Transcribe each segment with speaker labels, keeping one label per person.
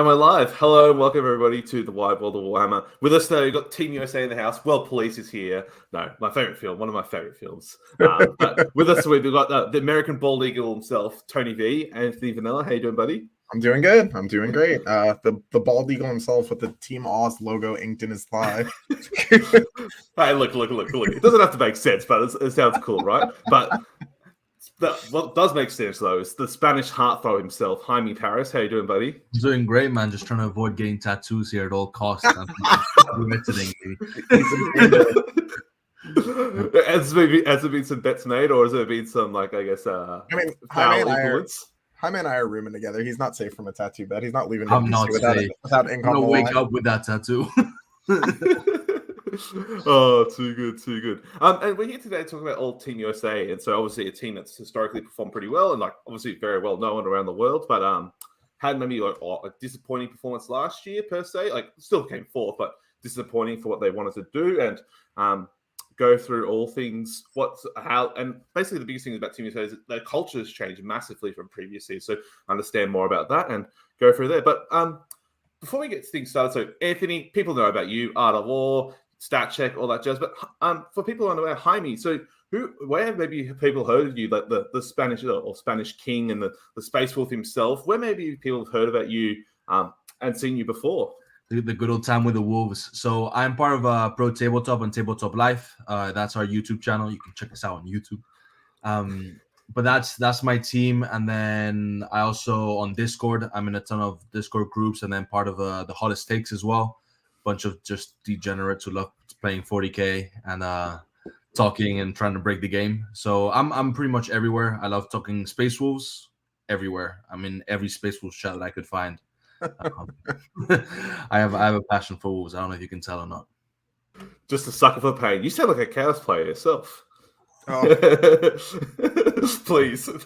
Speaker 1: And we're live. Hello and welcome everybody to the Wide World of Warhammer. With us today, we've got Team USA in the house. Well, Police is here. No, my favorite film, one of my favorite films. But with us, we've got the American Bald Eagle himself, Tony V, Anthony Vanella. How you doing, buddy?
Speaker 2: I'm doing good. I'm doing great. The Bald Eagle himself with the Team Oz logo inked in his thigh.
Speaker 1: Hey, look. It doesn't have to make sense, but it sounds cool, right? But what does make sense, though, is the Spanish Heart-throb himself, Jaime Paris. How you doing, buddy?
Speaker 3: I'm doing great, man. Just trying to avoid getting tattoos here at all costs.
Speaker 1: Has there been some bets made, or has there been some, like, I guess, foul influence?
Speaker 2: Jaime and I are rooming together. He's not safe from a tattoo bet. He's not leaving.
Speaker 3: I'm not safe.
Speaker 2: Without ink
Speaker 3: I'm
Speaker 2: on
Speaker 3: gonna
Speaker 2: the
Speaker 3: wake
Speaker 2: line.
Speaker 3: up with that tattoo.
Speaker 1: Oh, too good. And we're here today talking about all Team USA, and so obviously a team that's historically performed pretty well, and like obviously very well known around the world, but had maybe like a disappointing performance last year per se. Like still came fourth, but disappointing for what they wanted to do, and go through all things and basically the biggest thing about Team USA is that their culture has changed massively from previous years. So understand more about that and go through there. But before we get things started, so Anthony, people know about you, Art of War, Stat Check, all that jazz. But for people unaware, Jaime, so where have maybe people heard of you, like the Spanish or Spanish King and the Space Wolf himself? Where maybe people have heard about you and seen you before?
Speaker 3: The good old time with the Wolves. So I'm part of Pro Tabletop and Tabletop Life. That's our YouTube channel. You can check us out on YouTube. But that's my team. And then I also on Discord, I'm in a ton of Discord groups, and then part of the Hottest Takes as well. Bunch of just degenerates who love playing 40k and talking and trying to break the game. So I'm pretty much everywhere. I love talking Space Wolves everywhere. I'm in every Space Wolves chat that I could find. I have a passion for Wolves. I don't know if you can tell or not.
Speaker 1: Just a sucker for pain. You sound like a Chaos player yourself.
Speaker 2: Oh.
Speaker 1: please.
Speaker 2: That's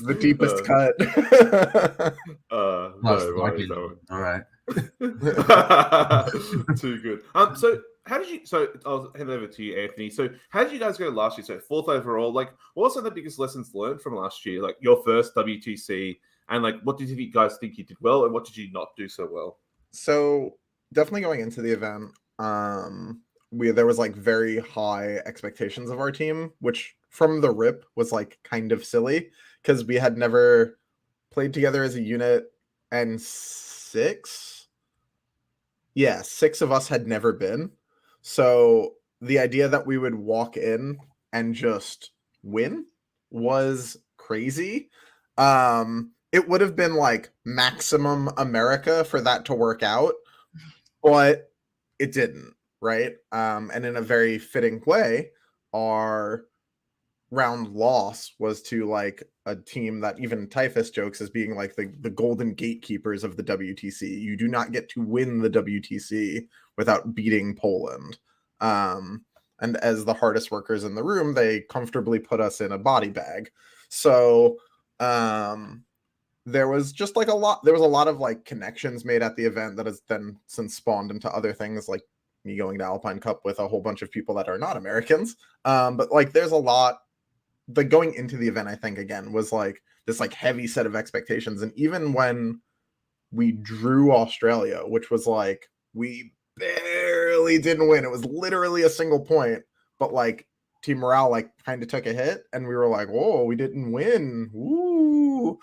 Speaker 2: the deepest cut.
Speaker 1: No.
Speaker 3: All right.
Speaker 1: Too good. So how did you? So I'll hand it over to you, Anthony. So how did you guys go last year? So fourth overall. Like, what were some of the biggest lessons learned from last year? Like your first WTC, and like, what did you guys think you did well, and what did you not do so well?
Speaker 2: So definitely going into the event, there was like very high expectations of our team, which from the rip was like kind of silly because we had never played together as a unit, and six of us had never been. So the idea that we would walk in and just win was crazy. It would have been like maximum America for that to work out, but it didn't, right? And in a very fitting way, our round loss was to like a team that even Typhus jokes as being like the golden gatekeepers of the WTC. You do not get to win the WTC without beating Poland. And as the hardest workers in the room, they comfortably put us in a body bag. So there was just like a lot of like connections made at the event that has then since spawned into other things, like me going to Alpine Cup with a whole bunch of people that are not Americans. But like there's a lot. The going into the event, I think, again, was like this like heavy set of expectations. And even when we drew Australia, which was like we barely didn't win, it was literally a single point, but like team morale like kind of took a hit, and we were like, whoa, we didn't win. Woo.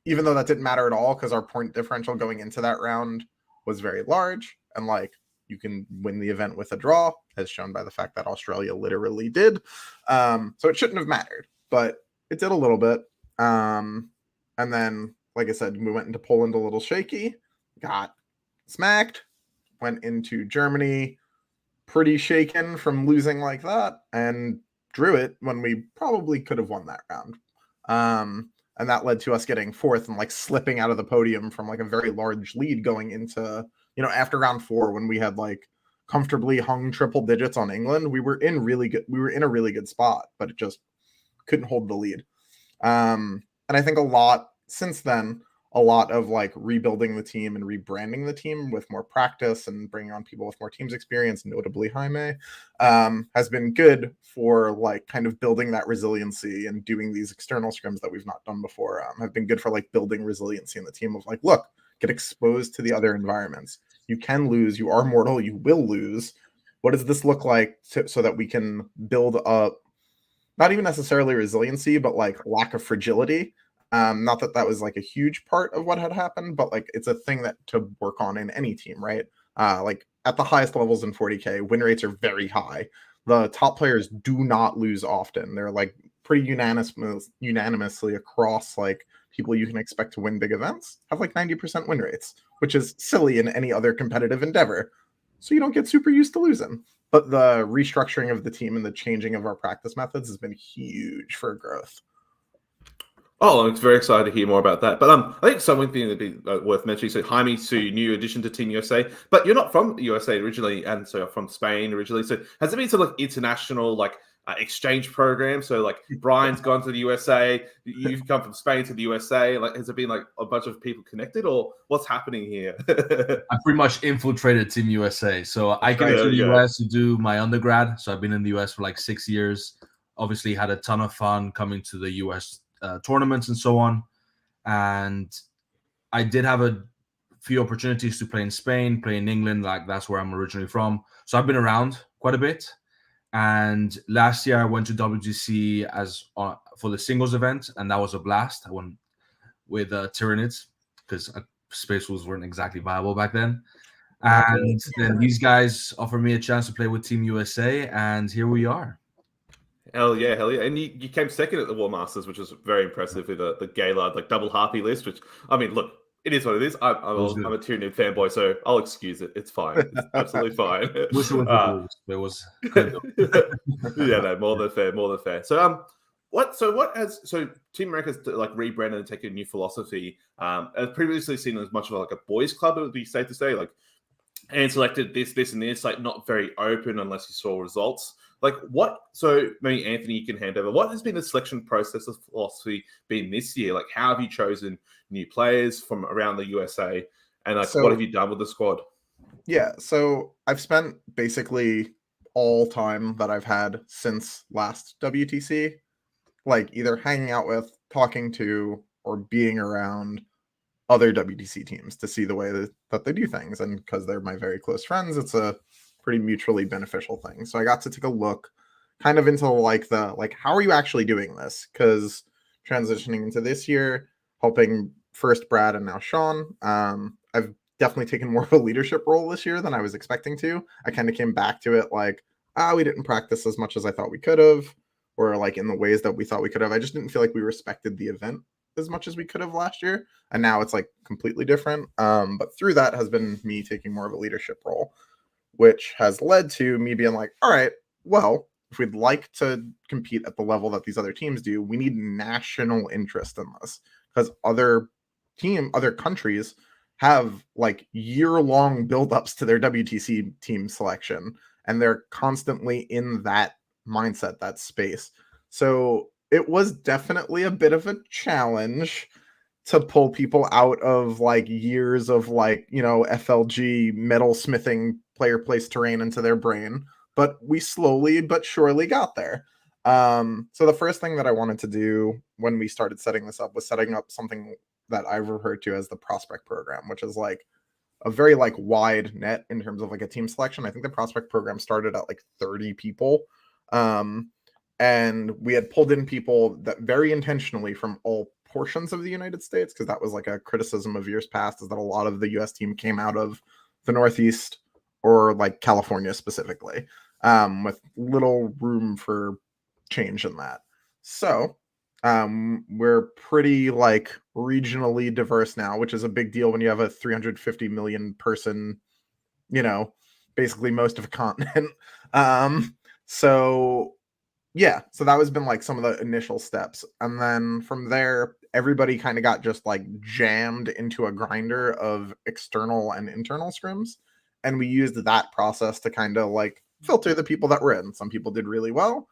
Speaker 2: Even though that didn't matter at all because our point differential going into that round was very large, and like you can win the event with a draw, as shown by the fact that Australia literally did. So it shouldn't have mattered, but it did a little bit. And then, like I said, we went into Poland a little shaky, got smacked, went into Germany pretty shaken from losing like that, and drew it when we probably could have won that round. And that led to us getting fourth and like slipping out of the podium from like a very large lead going into, after round 4 when we had like comfortably hung triple digits on England. We were in a really good spot, but it just couldn't hold the lead. And I think since then, a lot of like rebuilding the team and rebranding the team with more practice and bringing on people with more teams experience, notably Jaime, has been good for like kind of building that resiliency, and doing these external scrims that we've not done before have been good for like building resiliency in the team of like, look, get exposed to the other environments. You can lose, you are mortal, you will lose. What does this look like so that we can build up, not even necessarily resiliency, but like lack of fragility? Not that that was like a huge part of what had happened, but like it's a thing that to work on in any team, right? Like at the highest levels in 40K, win rates are very high. The top players do not lose often. They're like pretty unanimously across like people you can expect to win big events have like 90% win rates, which is silly in any other competitive endeavor. So you don't get super used to losing. But the restructuring of the team and the changing of our practice methods has been huge for growth.
Speaker 1: Oh, I'm very excited to hear more about that. But I think something that'd be worth mentioning. So Jaime, new addition to Team USA, but you're not from the USA originally, and so you're from Spain originally. So has there been some like international like exchange program? So like Brian's gone to the USA, you've come from Spain to the USA. Like, has there been like a bunch of people connected, or what's happening here?
Speaker 3: I pretty much infiltrated Team USA. So I came to the US to do my undergrad. So I've been in the US for like 6 years. Obviously, had a ton of fun coming to the US tournaments and so on. And I did have a few opportunities to play in Spain, play in England. Like that's where I'm originally from. So I've been around quite a bit. And last year I went to WTC as for the singles event, and that was a blast. I went with Tyranids because Space Wolves weren't exactly viable back then. And then these guys offered me a chance to play with Team USA, and here we are.
Speaker 1: Hell yeah. And you came second at the War Masters, which was very impressive with the Gaylord, like double harpy list, which, I mean, look, it is what it is. I'm a Tyranid fanboy, so I'll excuse it. It's fine. It's absolutely fine.
Speaker 3: Wish it was the rules. It was
Speaker 1: yeah, no, more than fair. So Team America's like rebranded and taken a new philosophy. As previously seen as much of like a boys' club, it would be safe to say, like, and selected this, and this, like not very open unless you saw results. Like what? So maybe Anthony, you can hand over. What has been the selection process of philosophy been this year? Like, how have you chosen new players from around the USA, and like what have you done with the squad?
Speaker 2: Yeah, so I've spent basically all time that I've had since last WTC, like either hanging out with, talking to, or being around other WTC teams to see the way that they do things, and because they're my very close friends, it's a pretty mutually beneficial thing. So I got to take a look kind of into like how are you actually doing this? Because transitioning into this year, helping first Brad and now Sean, I've definitely taken more of a leadership role this year than I was expecting to. I kind of came back to it like, we didn't practice as much as I thought we could have, or like in the ways that we thought we could have. I just didn't feel like we respected the event as much as we could have last year. And now it's like completely different. But through that has been me taking more of a leadership role, which has led to me being like, all right, well, if we'd like to compete at the level that these other teams do, we need national interest in this, because other countries have like year-long buildups to their WTC team selection, and they're constantly in that mindset, that space. So it was definitely a bit of a challenge to pull people out of like years of like, FLG metal smithing player place terrain into their brain, but we slowly but surely got there. So the first thing that I wanted to do when we started setting this up was setting up something that I've referred to as the prospect program, which is like a very like wide net in terms of like a team selection. I think the prospect program started at like 30 people. And we had pulled in people that very intentionally from all portions of the United States, because that was like a criticism of years past, is that a lot of the US team came out of the Northeast or like California specifically, with little room for change in that. So we're pretty like regionally diverse now, which is a big deal when you have a 350 million person, basically most of a continent. So that has been like some of the initial steps. And then from there, everybody kind of got just like jammed into a grinder of external and internal scrims. And we used that process to kind of like filter the people that were in. Some people did really well.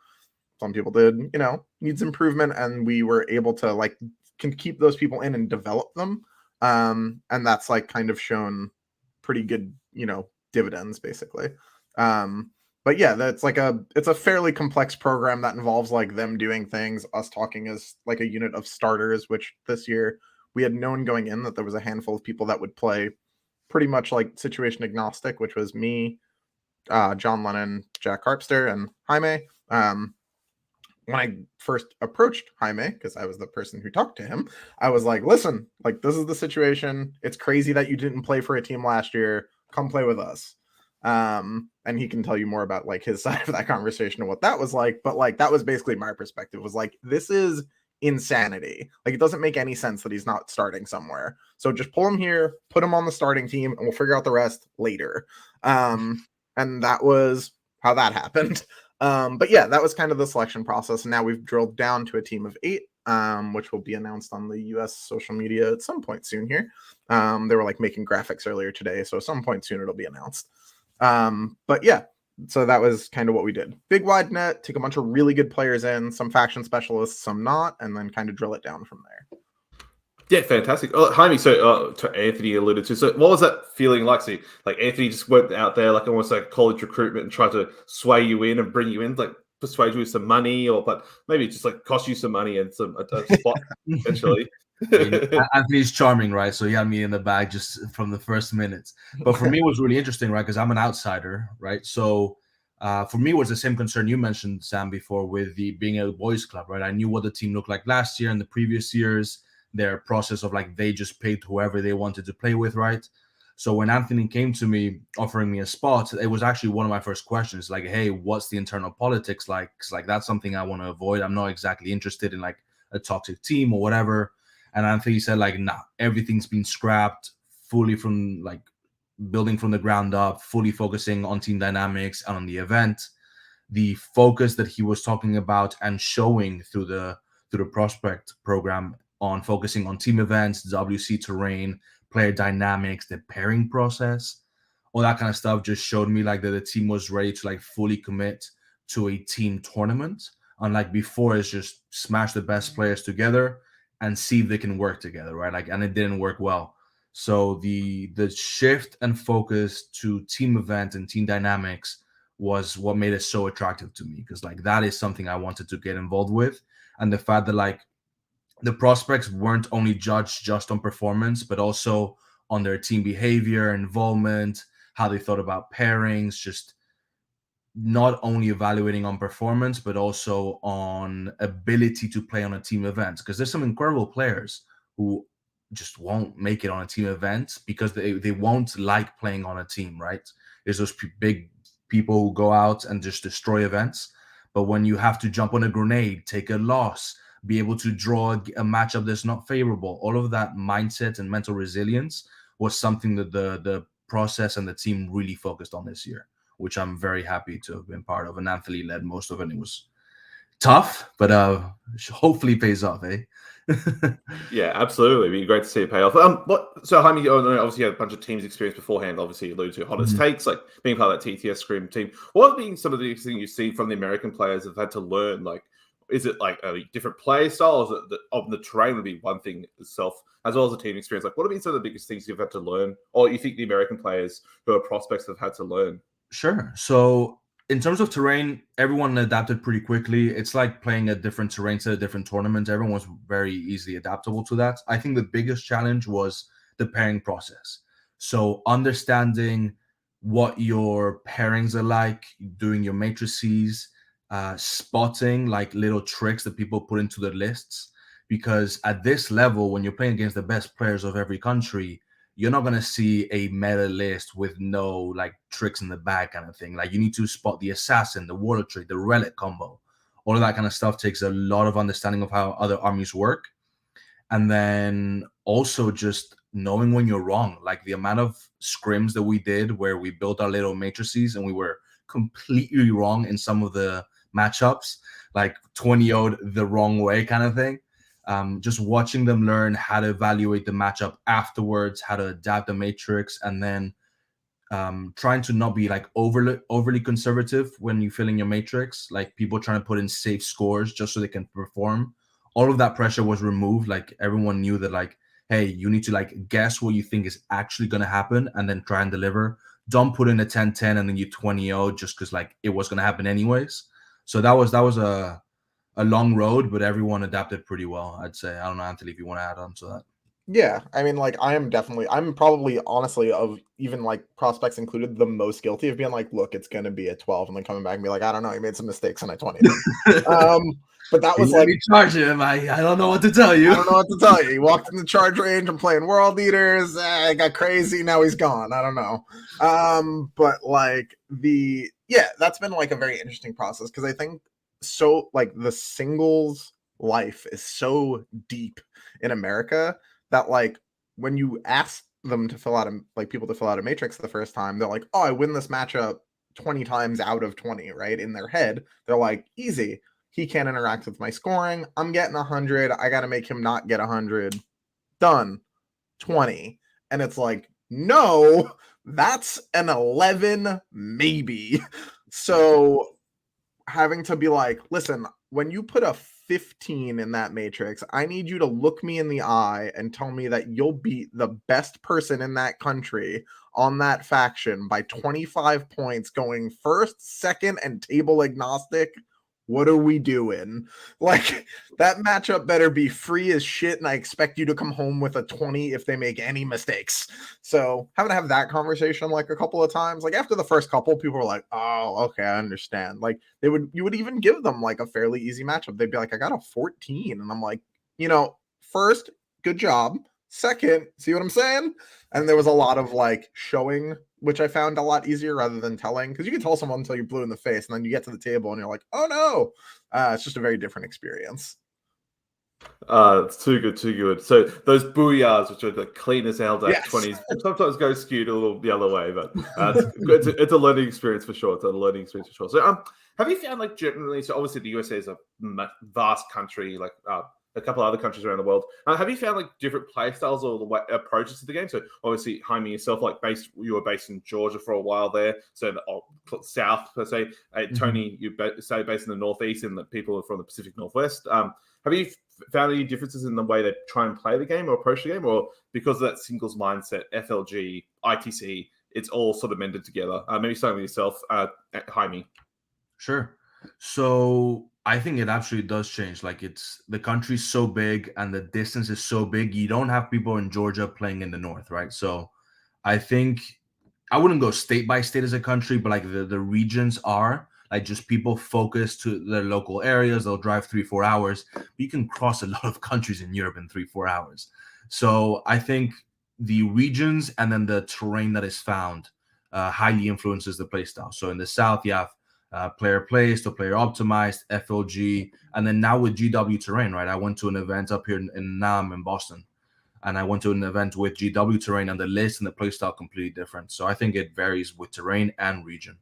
Speaker 2: Some people did, needs improvement. And we were able to like can keep those people in and develop them. And that's like kind of shown pretty good, dividends basically. But yeah, it's a fairly complex program that involves like them doing things, us talking as like a unit of starters, which this year we had known going in that there was a handful of people that would play pretty much like situation agnostic, which was me, John Lennon, Jack Harpster, and Jaime. When I first approached Jaime, because I was the person who talked to him, I was like, listen, like, this is the situation. It's crazy that you didn't play for a team last year. Come play with us. And he can tell you more about like his side of that conversation and what that was like. But like, that was basically my perspective, was like, this is insanity. Like, it doesn't make any sense that he's not starting somewhere. So just pull him here, put him on the starting team, and we'll figure out the rest later. And that was how that happened. But yeah, that was kind of the selection process. And now we've drilled down to a team of 8, which will be announced on the US social media at some point soon here. They were like making graphics earlier today, so at some point soon it'll be announced. But yeah, so that was kind of what we did. Big wide net, take a bunch of really good players in, some faction specialists, some not, and then kind of drill it down from there.
Speaker 1: Yeah, fantastic. Jaime, so to Anthony alluded to, so what was that feeling like? So, like, Anthony just went out there like almost like college recruitment and tried to sway you in and bring you in, like persuade you with some money, or but maybe just like cost you some money and some a spot eventually.
Speaker 3: Anthony's charming, right? So he had me in the bag just from the first minutes. But for me, it was really interesting, right? Because I'm an outsider, right? So for me, it was the same concern you mentioned, Sam, before with the being a boys club, right? I knew what the team looked like last year and the previous years. Their process of like they just paid whoever they wanted to play with, right? So when Anthony came to me offering me a spot, it was actually one of my first questions, like, hey, what's the internal politics like? 'Cause like that's something I want to avoid. I'm not exactly interested in like a toxic team or whatever. And Anthony said like, nah, everything's been scrapped fully from like building from the ground up, fully focusing on team dynamics and on the event. The focus that he was talking about and showing through the prospect program on focusing on team events, WC terrain, player dynamics, the pairing process, all that kind of stuff just showed me like that the team was ready to like fully commit to a team tournament. Unlike before, it's just smash the best players together and see if they can work together, right? Like, and it didn't work well. So the shift and focus to team event and team dynamics was what made it so attractive to me, because like that is something I wanted to get involved with. And the fact that like the prospects weren't only judged just on performance, but also on their team behavior, involvement, how they thought about pairings, just not only evaluating on performance, but also on ability to play on a team event. Because there's some incredible players who just won't make it on a team event because they won't like playing on a team, right? There's those big people who go out and just destroy events. But when you have to jump on a grenade, take a loss, be able to draw a matchup that's not favorable, all of that mindset and mental resilience was something that the process and the team really focused on this year, which I'm very happy to have been part of. And Anthony led most of it. It was tough, but hopefully pays off, eh?
Speaker 1: Yeah, absolutely. It'd be great to see it pay off. So Jaime, obviously you had a bunch of teams experience beforehand. Obviously, you alluded to hottest takes, like being part of that TTS Scream team. What have been some of the things you've seen from the American players have had to learn? Like, is it like a different play style? Is it the terrain would be one thing itself, as well as the team experience? Like, what have been some of the biggest things you've had to learn, or you think the American players who are prospects have had to learn?
Speaker 3: Sure. So in terms of terrain, everyone adapted pretty quickly. It's like playing a different terrain to a different tournament. Everyone was very easily adaptable to that. I think the biggest challenge was the pairing process. So understanding what your pairings are like, doing your matrices, spotting like little tricks that people put into the lists. Because at this level, when you're playing against the best players of every country, you're not going to see a meta list with no like tricks in the bag kind of thing. Like, you need to spot the assassin, the warlord trait, the relic combo. All of that kind of stuff takes a lot of understanding of how other armies work. And then also just knowing when you're wrong. Like the amount of scrims that we did where we built our little matrices and we were completely wrong in some of the matchups, like 20-0'd the wrong way kind of thing. Just watching them learn how to evaluate the matchup afterwards, how to adapt the matrix, and then trying to not be like overly conservative when you fill in your matrix, like people trying to put in safe scores just so they can perform. All of that pressure was removed. Like everyone knew that like, hey, you need to like guess what you think is actually going to happen and then try and deliver. Don't put in a 10-10 and then you 20-0 just because like it was going to happen anyways. So that was a long road, but everyone adapted pretty well, I'd say. I don't know, Anthony, if you want to add on to that.
Speaker 2: Yeah, I mean, like, I'm probably honestly of even like prospects included the most guilty of being like, look, it's gonna be a 12, and then coming back and be like, I don't know, you made some mistakes and I 20 them. But that was
Speaker 3: Let
Speaker 2: like,
Speaker 3: me charge him. I don't know what to tell you.
Speaker 2: I don't know what to tell you. He walked in the charge range. I'm playing world leaders. It got crazy. Now he's gone. I don't know. But like that's been like a very interesting process because I think so like the singles life is so deep in America that like when you ask them to fill out people to fill out a matrix the first time, they're like, oh, I win this matchup 20 times out of 20, right? In their head, they're like, easy. He can't interact with my scoring. I'm getting 100. I got to make him not get 100. Done. 20. And it's like, no, that's an 11 maybe. So having to be like, listen, when you put a 15 in that matrix, I need you to look me in the eye and tell me that you'll beat the best person in that country on that faction by 25 points, going first, second, and table agnostic. What are we doing? Like, that matchup better be free as shit, and I expect you to come home with a 20 if they make any mistakes. So having to have that conversation like a couple of times, like after the first couple, people were like, oh, okay, I understand. Like you would even give them like a fairly easy matchup. They'd be like, I got a 14. And I'm like, first, good job. Second, see what I'm saying? And there was a lot of like showing, which I found a lot easier rather than telling, because you can tell someone until you're blue in the face, and then you get to the table and you're like, oh no. It's just a very different experience.
Speaker 1: It's too good, too good. So those booyahs, which are the clean as hell, that
Speaker 2: Yes.
Speaker 1: 20s, sometimes go skewed a little the other way, but it's a learning experience for sure. It's a learning experience for sure. So, have you found like generally? So obviously the USA is a vast country, like a couple other countries around the world. Have you found like different play styles or the way, approaches to the game? So obviously, Jaime yourself, like you were based in Georgia for a while there, so the south per se. Tony, you say based in the northeast, and the people are from the Pacific Northwest. Have you found any differences in the way they try and play the game or approach the game, or because of that singles mindset, FLG, ITC, it's all sort of mended together? Maybe starting with yourself, Jaime.
Speaker 3: Sure. So I think it absolutely does change. Like the country's so big and the distance is so big. You don't have people in Georgia playing in the north, right? So I think I wouldn't go state by state as a country, but like the regions are like just people focus to their local areas. They'll drive 3-4 hours. But you can cross a lot of countries in Europe in 3-4 hours. So I think the regions and then the terrain that is found highly influences the play style. So in the south, you have player placed or player optimized, FLG, and then now with GW terrain, right? I went to an event up here in Nam in Boston, and I went to an event with GW terrain, and the list and the play style completely different. So I think it varies with terrain and region.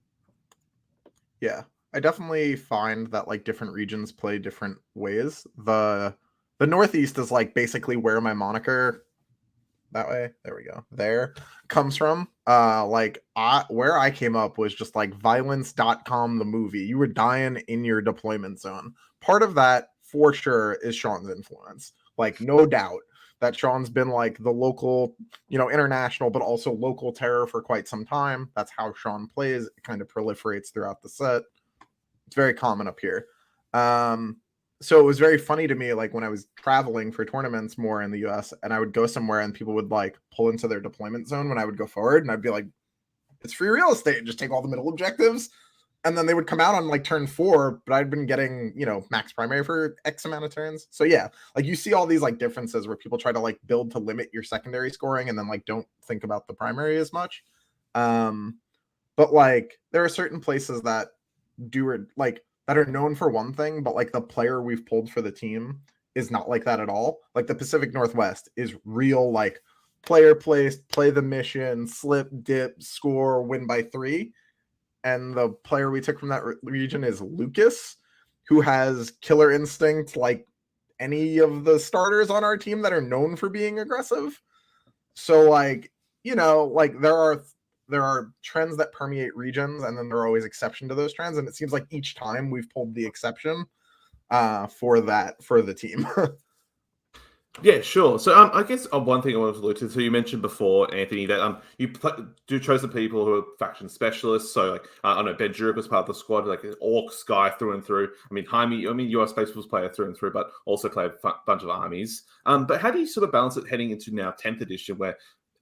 Speaker 2: Yeah, I definitely find that like different regions play different ways. The Northeast is like basically where my moniker that way, there we go, there comes from. Where I came up was just like violence.com the movie. You were dying in your deployment zone. Part of that for sure is Sean's influence. Like, no doubt that Sean's been like the local, international, but also local terror for quite some time. That's how Sean plays. It kind of proliferates throughout the set. It's very common up here. So it was very funny to me, like when I was traveling for tournaments more in the US, and I would go somewhere and people would like pull into their deployment zone when I would go forward, and I'd be like, it's free real estate, just take all the middle objectives. And then they would come out on like turn 4, but I'd been getting, max primary for X amount of turns. So yeah, like you see all these like differences where people try to like build to limit your secondary scoring and then like don't think about the primary as much. But like there are certain places that that are known for one thing, but like the player we've pulled for the team is not like that at all. Like the Pacific Northwest is real, like player placed, play the mission, slip, dip, score, win by 3. And the player we took from that region is Lucas, who has killer instinct like any of the starters on our team that are known for being aggressive. So like, like there are trends that permeate regions, and then there are always exceptions to those trends. And it seems like each time we've pulled the exception for the team.
Speaker 1: Yeah, sure. So I guess one thing I wanted to allude to. So you mentioned before, Anthony, that you do chosen people who are faction specialists. So like I know Ben Jurek was part of the squad, like an orcs guy through and through. I mean Jaime, you're a Space Force player through and through, but also play a bunch of armies. But how do you sort of balance it heading into now 10th edition, where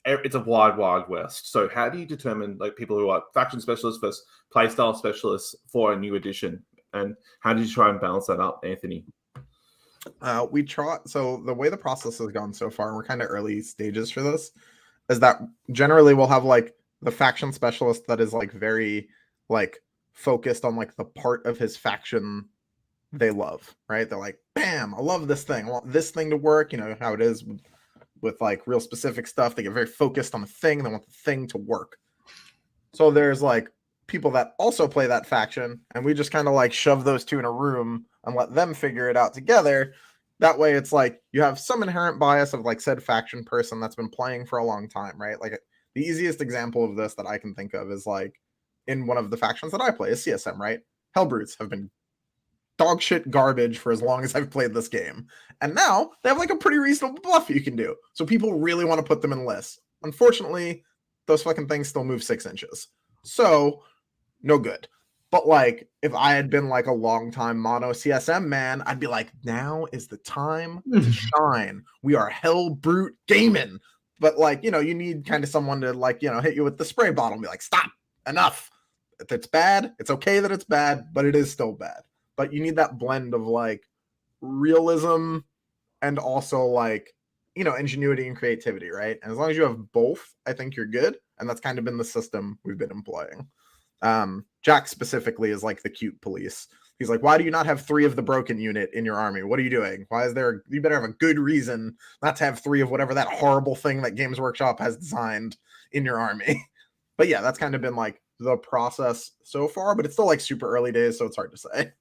Speaker 1: it's a wide west? So how do you determine like people who are faction specialists versus playstyle specialists for a new edition, and how did you try and balance that up, Anthony?
Speaker 2: We try. So the way the process has gone so far, and we're kind of early stages for this, is that generally we'll have like the faction specialist that is like very like focused on like the part of his faction they love, right? They're like, bam, I love this thing. I want this thing to work. You know how it is with like real specific stuff. They get very focused on the thing. They want the thing to work. So there's like people that also play that faction, and we just kind of like shove those two in a room and let them figure it out together. That way it's like you have some inherent bias of like said faction person that's been playing for a long time, right? Like the easiest example of this that I can think of is like in one of the factions that I play is CSM, right? Hellbrutes have been dog shit garbage for as long as I've played this game. And now they have like a pretty reasonable buff you can do. So people really want to put them in lists. Unfortunately, those fucking things still move 6 inches. So no good. But like if I had been like a long time mono CSM man, I'd be like, now is the time to shine. We are hell brute gaming. But like, you know, you need kind of someone to like, you know, hit you with the spray bottle and be like, stop, enough. If it's bad, it's okay that it's bad, but it is still bad. But you need that blend of like realism and also like, you know, ingenuity and creativity, right? And as long as you have both, I think you're good. And that's kind of been the system we've been employing. Jack specifically is like the cute police. He's like, why do you not have 3 of the broken unit in your army? What are you doing? Why is there, you better have a good reason not to have 3 of whatever that horrible thing that Games Workshop has designed in your army. But yeah, that's kind of been like the process so far, but it's still like super early days, so it's hard to say.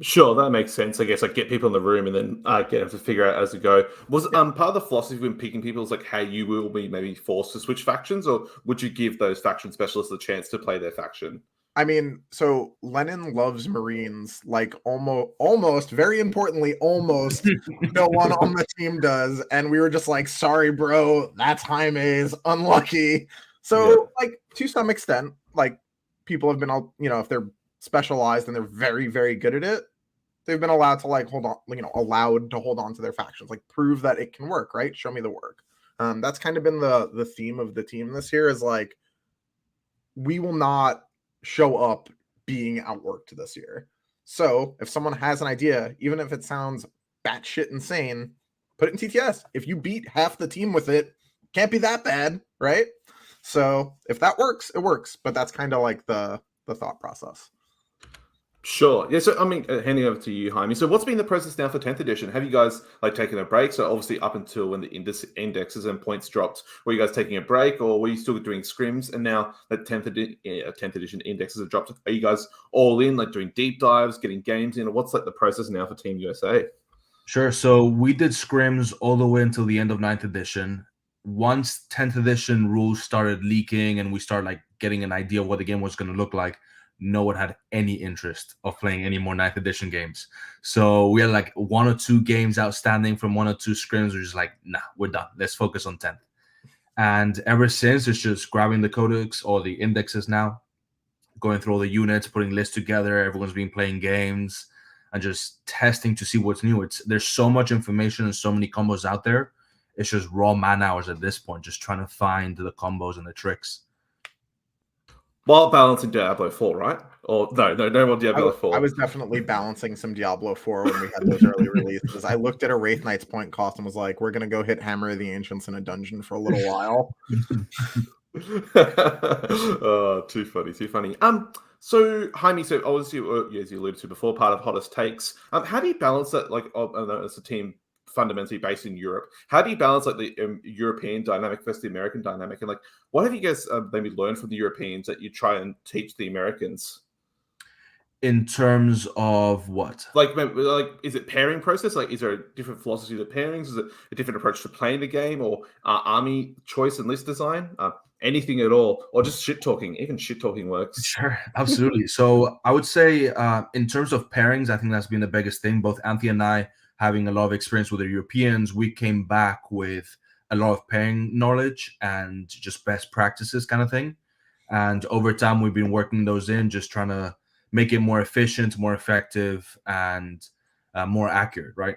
Speaker 1: Sure, that makes sense. I guess like get people in the room and then get them to figure out as we go. Was part of the philosophy when picking people is like how you will be maybe forced to switch factions, or would you give those faction specialists the chance to play their faction?
Speaker 2: I mean, so Lennon loves Marines like almost, very importantly, almost no one on the team does. And we were just like, sorry, bro, that's Jaime's, unlucky. So like to some extent, like people have been, you know, if they're specialized and they're very, very good at it, they've been allowed to like hold on, you know, allowed to hold on to their factions, like prove that it can work, right? Show me the work. That's kind of been the theme of the team this year is like, we will not show up being outworked this year. So if someone has an idea, even if it sounds batshit insane, put it in TTS. If you beat half the team with it, can't be that bad, right? So if that works, it works. But that's kind of like the thought process.
Speaker 1: Sure. Yeah. So, I mean, handing over to you, Jaime. So, what's been the process now for 10th edition? Have you guys like taken a break? So, obviously, up until when the indexes and points dropped, were you guys taking a break, or were you still doing scrims? And now that 10th edition indexes have dropped, are you guys all in, like doing deep dives, getting games in? Or what's like the process now for Team USA?
Speaker 3: Sure. So we did scrims all the way until the end of 9th edition. Once 10th edition rules started leaking and we started like getting an idea of what the game was going to look like, no one had any interest of playing any more 9th edition games. So we had like 1 or 2 games outstanding from 1 or 2 scrims. We're just like, nah, we're done. Let's focus on 10th. And ever since, it's just grabbing the codex or the indexes now, going through all the units, putting lists together. Everyone's been playing games and just testing to see what's new. There's so much information and so many combos out there. It's just raw man hours at this point, just trying to find the combos and the tricks.
Speaker 1: While balancing Diablo 4, right? Or no more Diablo 4.
Speaker 2: I was definitely balancing some Diablo 4 when we had those early releases. I looked at a Wraith Knight's point cost and was like, we're going to go hit Hammer of the Ancients in a dungeon for a little while.
Speaker 1: Oh, too funny. So Jaime, so obviously, as you alluded to before, part of Hottest Takes. How do you balance that? Like, I know it's a team fundamentally based in Europe. How do you balance like the European dynamic versus the American dynamic? And like, what have you guys maybe learned from the Europeans that you try and teach the Americans?
Speaker 3: In terms of what?
Speaker 1: Like, is it pairing process? Like, is there a different philosophy to pairings? Is it a different approach to playing the game, or army choice and list design? Anything at all, or just shit talking? Even shit talking works.
Speaker 3: Sure, absolutely. So I would say in terms of pairings, I think that's been the biggest thing. Both Anthony and I having a lot of experience with the Europeans, we came back with a lot of pairing knowledge and just best practices kind of thing. And over time, we've been working those in, just trying to make it more efficient, more effective, and more accurate, right?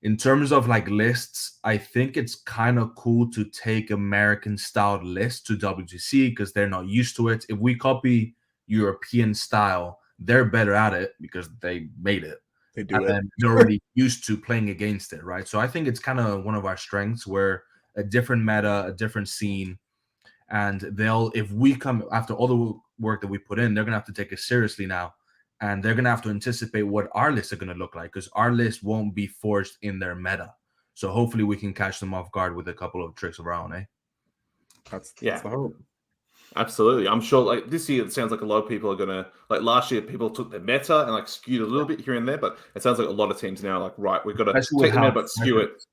Speaker 3: In terms of like lists, I think it's kind of cool to take American style lists to WTC because they're not used to it. If we copy European style, they're better at it because they made it.
Speaker 2: They do it.
Speaker 3: And they're already used to playing against it, right? So I think it's kind of one of our strengths where a different meta, a different scene, and if we come after all the work that we put in, they're gonna have to take it seriously now, and they're gonna have to anticipate what our lists are gonna look like because our list won't be forced in their meta. So hopefully we can catch them off guard with a couple of tricks of our own, eh?
Speaker 2: That's the hope.
Speaker 1: Absolutely. I'm sure like this year it sounds like a lot of people are gonna like last year people took their meta and like skewed a little bit here and there, but it sounds like a lot of teams now are like, right, we've got to take the meta but skew it.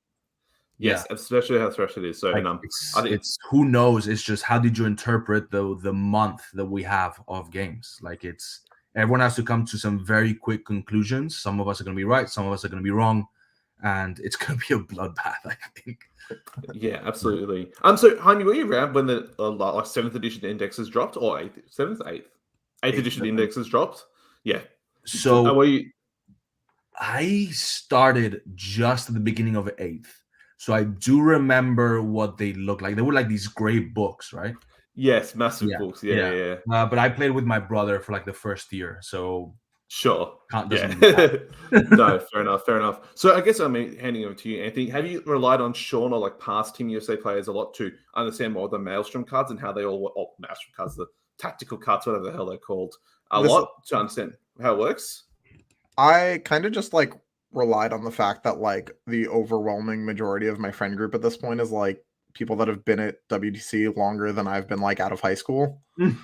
Speaker 1: Yes, especially how fresh it is. So
Speaker 3: like, it's who knows, it's just how did you interpret the month that we have of games? Like it's everyone has to come to some very quick conclusions. Some of us are gonna be right, some of us are gonna be wrong, and it's gonna be a bloodbath, I think.
Speaker 1: Yeah, absolutely. So, Jaime, were you around when the like 7th edition indexes dropped, or 8th edition indexes dropped? Yeah.
Speaker 3: So
Speaker 1: were you?
Speaker 3: I started just at the beginning of 8th, so I do remember what they looked like. They were like these gray books, right?
Speaker 1: Yes, massive books. Yeah.
Speaker 3: But I played with my brother for like the first year, so.
Speaker 1: Sure.
Speaker 3: Yeah.
Speaker 1: No, fair enough. So I guess handing over to you, Anthony. Have you relied on Sean or like past Team USA players a lot to understand more of the Maelstrom cards and how they all Maelstrom cards, the tactical cards, whatever the hell they're called, lot to understand how it works?
Speaker 2: I kind of just like relied on the fact that like the overwhelming majority of my friend group at this point is like people that have been at WTC longer than I've been like out of high school.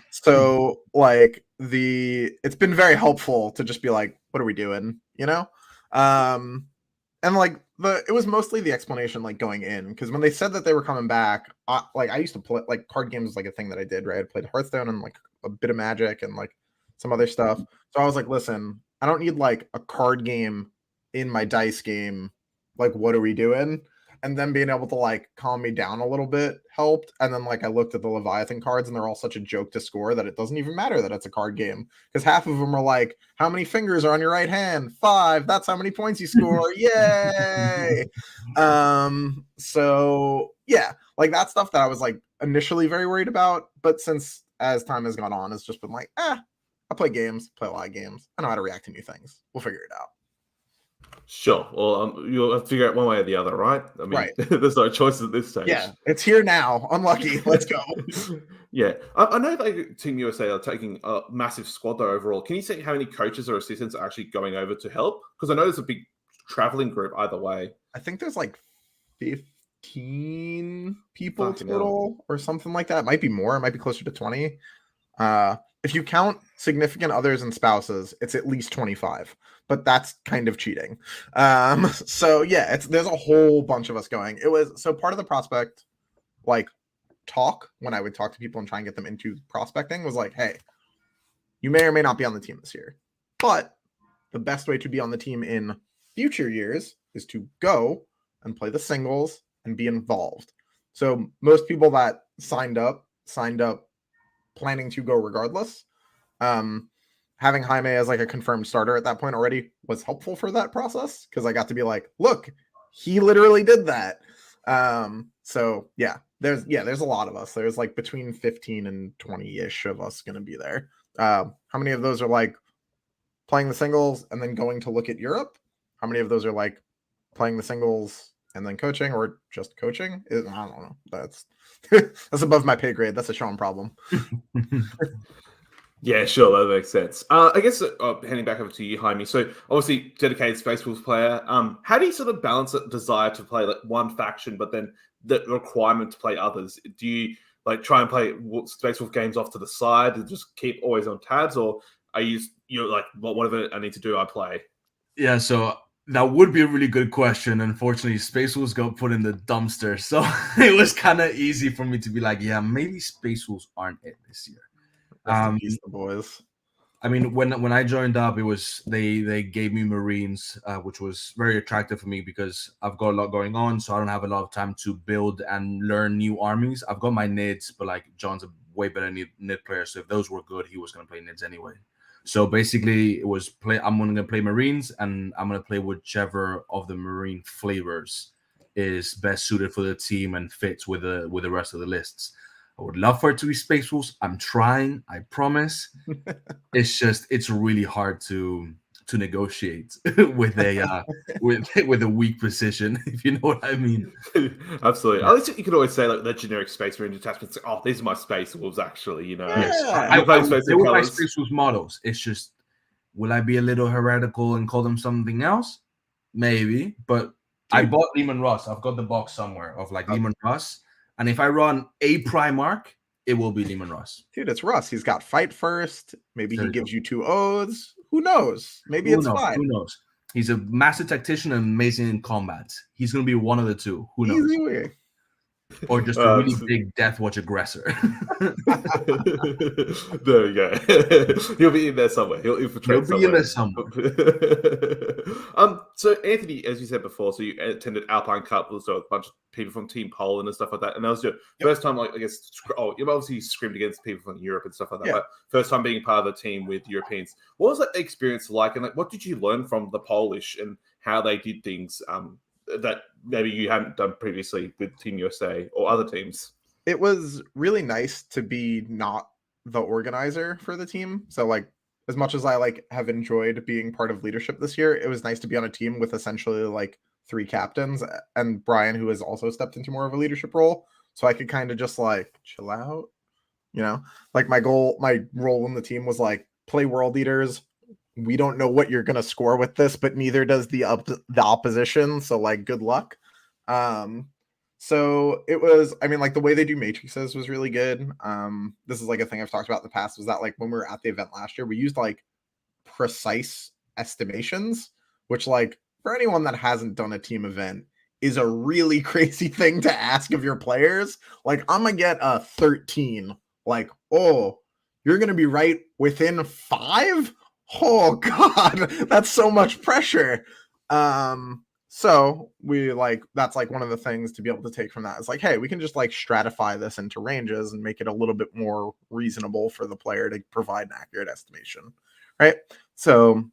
Speaker 2: So like it's been very helpful to just be like, what are we doing? You know? And like it was mostly the explanation like going in, because when they said that they were coming back, I used to play like card games was like a thing that I did, right? I played Hearthstone and like a bit of Magic and like some other stuff. So I was like, listen, I don't need like a card game in my dice game. Like, what are we doing? And then being able to like calm me down a little bit helped. And then like I looked at the Leviathan cards and they're all such a joke to score that it doesn't even matter that it's a card game, because half of them are like, how many fingers are on your right hand? 5. That's how many points you score. Yay. So yeah, like that stuff that I was like initially very worried about, but since as time has gone on, it's just been like, I play games, play a lot of games. I know how to react to new things. We'll figure it out.
Speaker 1: Sure. Well, you'll have to figure out one way or the other, right? I mean,
Speaker 2: right.
Speaker 1: There's no choices at this stage.
Speaker 2: Yeah, it's here now. Unlucky. Let's go.
Speaker 1: Yeah. I know that Team USA are taking a massive squad, though, overall. Can you say how many coaches or assistants are actually going over to help? Because I know there's a big traveling group either way.
Speaker 2: I think there's like 15 people total or something like that. It might be more. It might be closer to 20. If you count significant others and spouses, it's at least 25, but that's kind of cheating. So yeah, there's a whole bunch of us going. It was so part of the prospect, like talk when I would talk to people and try and get them into prospecting was like, hey, you may or may not be on the team this year, but the best way to be on the team in future years is to go and play the singles and be involved. So most people that signed up planning to go regardless. Having Jaime as like a confirmed starter at that point already was helpful for that process, because I got to be like, look, he literally did that. So yeah, there's a lot of us. There's like between 15 and 20-ish of us going to be there. How many of those are like playing the singles and then going to look at Europe? How many of those are like playing the singles and then coaching, or just coaching? I don't know. That's above my pay grade. That's a Sean problem.
Speaker 1: Yeah, sure, that makes sense. I guess handing back over to you, Jaime. So obviously, dedicated Space Wolves player. How do you sort of balance that desire to play like one faction, but then the requirement to play others? Do you like try and play Space Wolf games off to the side and just keep always on tabs, or are you're like, well, whatever I need to do, I play?
Speaker 3: Yeah, so that would be a really good question. Unfortunately, Space Wolves got put in the dumpster, so it was kind of easy for me to be like, yeah, maybe Space Wolves aren't it this year.
Speaker 2: The boys.
Speaker 3: I mean, when I joined up, it was they gave me Marines, which was very attractive for me because I've got a lot going on, so I don't have a lot of time to build and learn new armies. I've got my nids, but like John's a way better nid player, so if those were good, he was gonna play nids anyway. So basically, it was I'm gonna play Marines, and I'm gonna play whichever of the Marine flavors is best suited for the team and fits with the rest of the lists. I would love for it to be Space Wolves. I'm trying, I promise. It's really hard to negotiate with a with a weak position, if you know what I mean.
Speaker 1: Absolutely. At least you could always say like the generic Space Marine detachments. Oh, these are my Space Wolves, actually. You know,
Speaker 2: Yeah.
Speaker 3: They were my Space Wolves models. It's just, will I be a little heretical and call them something else? Maybe, but I bought Lehman Russ. I've got the box somewhere of like Lehman Russ. And if I run a Primarch, it will be Lehman Russ.
Speaker 2: Dude, it's Russ. He's got fight first. Maybe he gives you 2 oaths. Who knows? Maybe it's fine.
Speaker 3: Who knows? He's a master tactician and amazing in combat. He's going to be one of the two. Who knows?
Speaker 2: Easy.
Speaker 3: Or just a really big Death Watch aggressor.
Speaker 1: There you go. He'll be in there somewhere. He'll infiltrate somewhere.
Speaker 3: In there somewhere.
Speaker 1: So Anthony, as you said before, so you attended Alpine Cup, so a bunch of people from Team Poland and stuff like that. And that was your first time, like, I guess, you've obviously scrimmed against people from Europe and stuff like that.
Speaker 2: Yeah.
Speaker 1: But first time being part of the team with Europeans. What was that experience like? And like, what did you learn from the Polish and how they did things that maybe you hadn't done previously with Team USA or other teams?
Speaker 2: It was really nice to be not the organizer for the team. So like, as much as I like have enjoyed being part of leadership this year, it was nice to be on a team with essentially like 3 captains and Brian, who has also stepped into more of a leadership role. So I could kind of just like chill out, you know, like my role in the team was like play world eaters. We don't know what you're going to score with this, but neither does the opposition. So like, good luck. So it was, I mean, like the way they do matrices was really good. This is like a thing I've talked about in the past, was that like when we were at the event last year, we used like precise estimations, which like for anyone that hasn't done a team event is a really crazy thing to ask of your players. Like, I'm going to get a 13. Like, oh, you're going to be right within 5? Oh God, that's so much pressure. So we like, that's like one of the things to be able to take from that. It's like, hey, we can just like stratify this into ranges and make it a little bit more reasonable for the player to provide an accurate estimation, right? So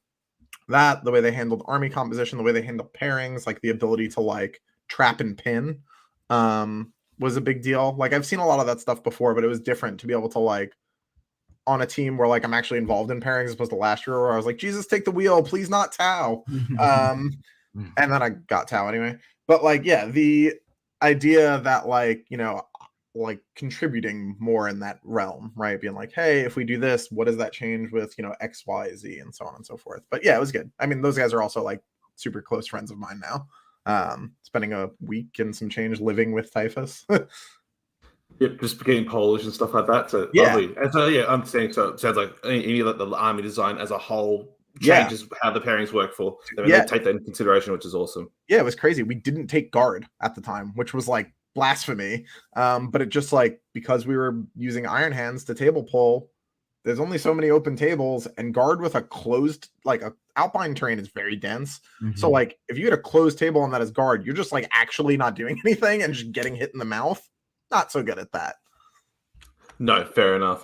Speaker 2: that, the way they handled army composition, the way they handled pairings, like the ability to like trap and pin, was a big deal. Like I've seen a lot of that stuff before, but it was different to be able to like, on a team where like I'm actually involved in pairings as opposed to last year where I was like, Jesus, take the wheel, please not Tau. And then I got Tau anyway. But like, yeah, the idea that like, you know, like contributing more in that realm, right? Being like, hey, if we do this, what does that change with, you know, X, Y, Z, and so on and so forth. But yeah, it was good. I mean, those guys are also like super close friends of mine now. Spending a week and some change living with Typhus.
Speaker 1: Yeah, just getting Polish and stuff like that. So
Speaker 2: yeah.
Speaker 1: Lovely. And so yeah, I'm saying, so it sounds like any of the army design as a whole changes how the pairings work for them. They take that into consideration, which is awesome.
Speaker 2: Yeah, it was crazy. We didn't take guard at the time, which was like blasphemy. But it just like, because we were using Iron Hands to table pull, there's only so many open tables, and guard with a closed, like a Alpine terrain is very dense. So like if you had a closed table on that as guard, you're just like actually not doing anything and just getting hit in the mouth. Not so good at that.
Speaker 1: No, fair enough.